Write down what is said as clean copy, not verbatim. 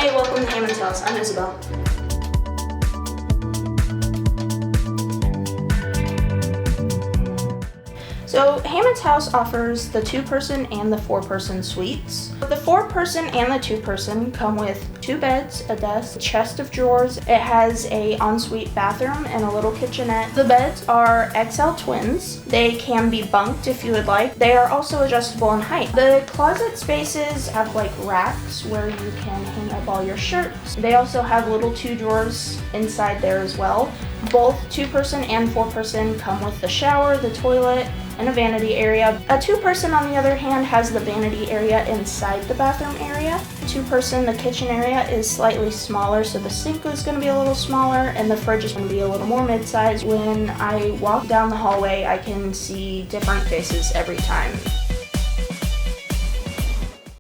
Hey, welcome to Hammons house. I'm Isabel. So Hammons house offers the 2-person and the 4-person suites. The 4-person and the 2-person come with 2 beds, a desk, a chest of drawers. It has a ensuite bathroom and a little kitchenette. The beds are XL twins. They can be bunked if you would like. They are also adjustable in height. The closet spaces have like racks where you can hang up all your shirts. They also have little 2 drawers inside there as well. Both 2-person and 4-person come with the shower, the toilet, and a vanity area. A 2-person, on the other hand, has the vanity area inside the bathroom area. 2-person, the kitchen area is slightly smaller, so the sink is going to be a little smaller and the fridge is going to be a little more mid-sized. When I walk down the hallway, I can see different faces every time.